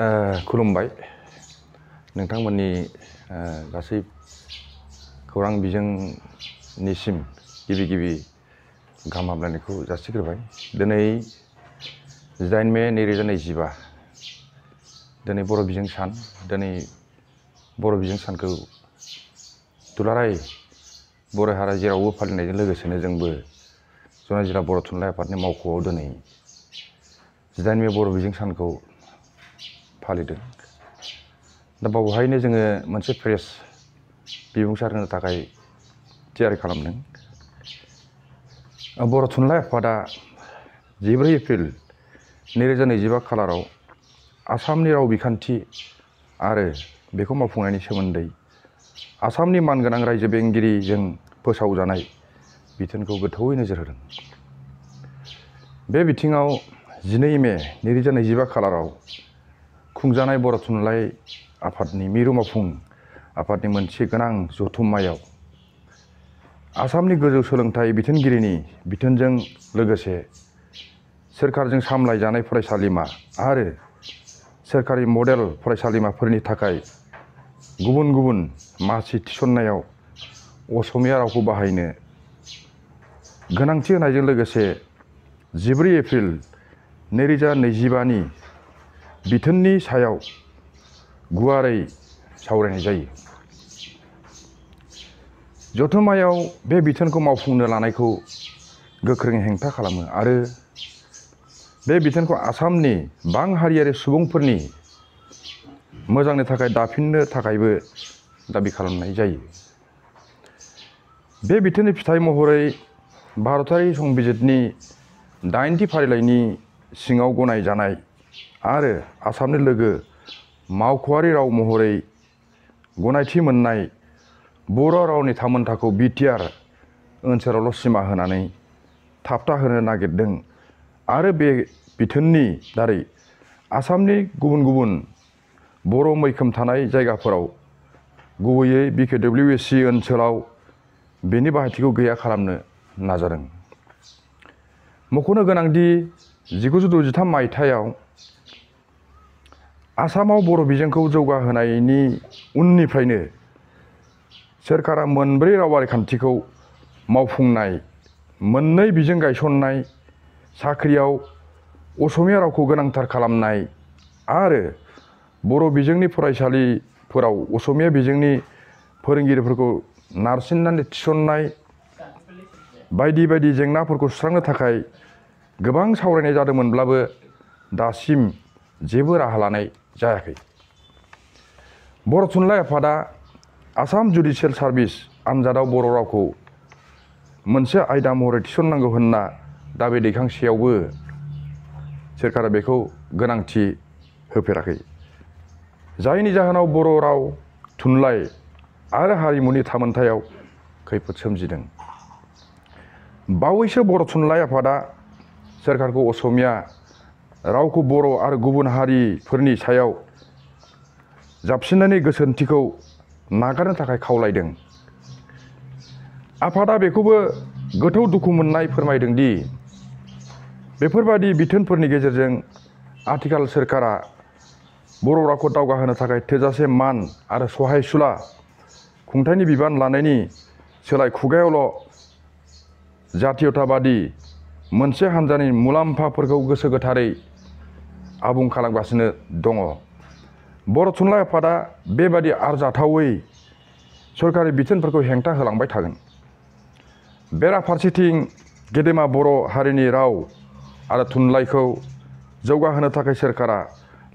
खुलुमबाय नोंथांमोननि गासै खौरां बिजोंनिसिम गिबि गाहाम हामलायनायखौ जासिग्रोबाय। दिनै 8 मे 2025 दिनै बर' बिजों सान। दिनै बर' बिजों सानखौ दुलाराय बर' हारिया जेरावबो फालिनायजों लोगोसेनो जोंबो जनाय जिल्ला बर' थुनलाइ आफादनि मावख'आव दिनै 8 मे बर' बिजों सानखौ फालिदों। दा बावहायनो जोङो मोनसे प्रेस बिबुंसार होनो थाखाय थियारि खालामदों। बर' थुनलाइ आफादा 14 एप्रिल 2025 खालाराव आसामनि राव बिखान्थि आरो बेखौ मावफुंनायनि सोमोन्दै आसामनि मानगोनां रायजो बेंगिरिजों फोसावजानाय बिथोनखौ गोथौयै नोजोर होदों। बे बिथिङाव 12 मे 2025 खालाराव खुंजानाय बर' थुनलाइ आफादनि मिरु मावफुं आफादनि मोनसे गोनां जथुम्मायाव आसामनि गोजौ सोलोंथाइ बिथोनगिरिनि बिथोनजों लोगोसे सोरखारजों सामलायजानाय फरायसालिमा आरो सोरखारि मडेल फरायसालिमाफोरनि थाखाय गुबुन गुबुन मासि थिसननायाव असमिया रावखौ बाहायनो गोनांथि होनायजों लोगोसे 14 एप्रिल 2025 नि बिथोननि सायाव गुवारै सावरायनाय जायो। जथुम्मायाव बे बिथोनखौ मावफुंनो लानायखौ गोख्रोङै हेंथा खालामो आरो बे बिथोनखौ आसामनि बांहारियारि सुबुंफोरनि मोजांनि थाखाय दाफिननो थाखायबो दाबि खालामनाय जायो। बे बिथोननि फिथाइ महरै भारतारि संबिजितनि 8थि फारिलाइनि सिङाव गनायजानाय आरो आसामनि लोगो मावख'आरि राव महरै गनायथि मोननाय बर' रावनि थामोनथाखौ बिटिआर ओनसोलावल' सिमा होनानै थाबथाहोनो नागिरदों आरो बे बिथोननि दारै आसामनि गुबुन गुबुन बर' मैखोम थानाय जायगाफोराव गुबैयै बिकेडब्लिउएसि ओनसोलाव बेनि बाहायथिखौ गैया खालामनो नाजादों। मख'नो गोनांदि 1963 मायथाइयाव आसामाव बर' बिजोंखौ जौगाहोनायनि उननिफ्रायनो सोरखारा मोनब्रै रावारि खान्थिखौ मावफुंनाय, मोननै बिजों गायसननाय, साख्रियाव असमिया रावखौ गोनांथार खालामनाय आरो बर' बिजोंनि फरायसालिफोराव असमिया बिजोंनि फोरोंगिरिफोरखौ नारसिननानै थिसननाय बायदि बायदि जेंनाफोरखौ सुस्रांनो थाखाय गोबां सावरायनाय जादोंमोनब्लाबो दासिम जेबो राहा लानाय जायाखै। बर' थुनलाइ आफादा आसाम जुडिसियेल सार्भिस आनजादाव बर' रावखौ मोनसे आयदा महरै थिसननांगौ होनना दाबि दैखांसेयावबो सोरखारा बेखौ गोनांथि होफेराखै, जायनि जाहोनाव बर' राव, थुनलाइ आरो हारिमुनि थामोनथायाव खैफोद सोमजिदों। बावैसो बर' थुनलाइ आफादा सोरखारखौ असमिया रावखौ बर' आरो गुबुन हारिफोरनि सायाव जाबसिननायनि गोसोथिखौ नागारनो थाखाय खावलायदों। आफादा बेखौबो गोथौ दुखु मोननाय फोरमायदों दि बेफोरबादि बिथोनफोरनि गेजेरजों आथिखाल सोरखारा बर' रावखौ दावगाहोनो थाखाय थोजासे मान आरो सहायसुला खुंथायनि बिबान लानायनि सोलाय खुगायावल' जातीयताबादि मोनसे हान्जानि मुलाम्फाफोरखौ गोसो गोथारै आबुं खालामगासिनो दङ। बर' थुनलाइ आफादा बेबादि आरजाथावै सरकारि बिथोनफोरखौ हेंथा होलांबाय थागोन। बेराफारसेथिं गेदेमा बर' हारिनि राव आरो थुनलाइखौ जौगाहोनो थाखाय सोरखारा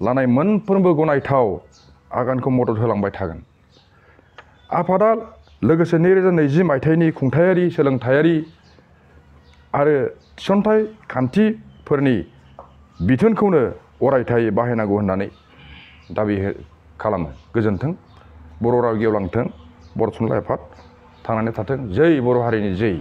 लानाय मोनफ्रोमबो गनायथाव आगानखौ मदद होलांबाय थागोन। आफादा लोगोसे 2020 मायथाइनि खुंथायारि, सोलोंथायारि आरो थिसनथाइ खान्थिफोरनि बिथोनखौनो अरायथायै बाहायनांगौ होननानै दाबि खालामो। गोजोन्थों। बर' राव गेवलांथों। बर' थुनलाइ आफाद थांनानै थाथों। जै बर' हारिनि जै।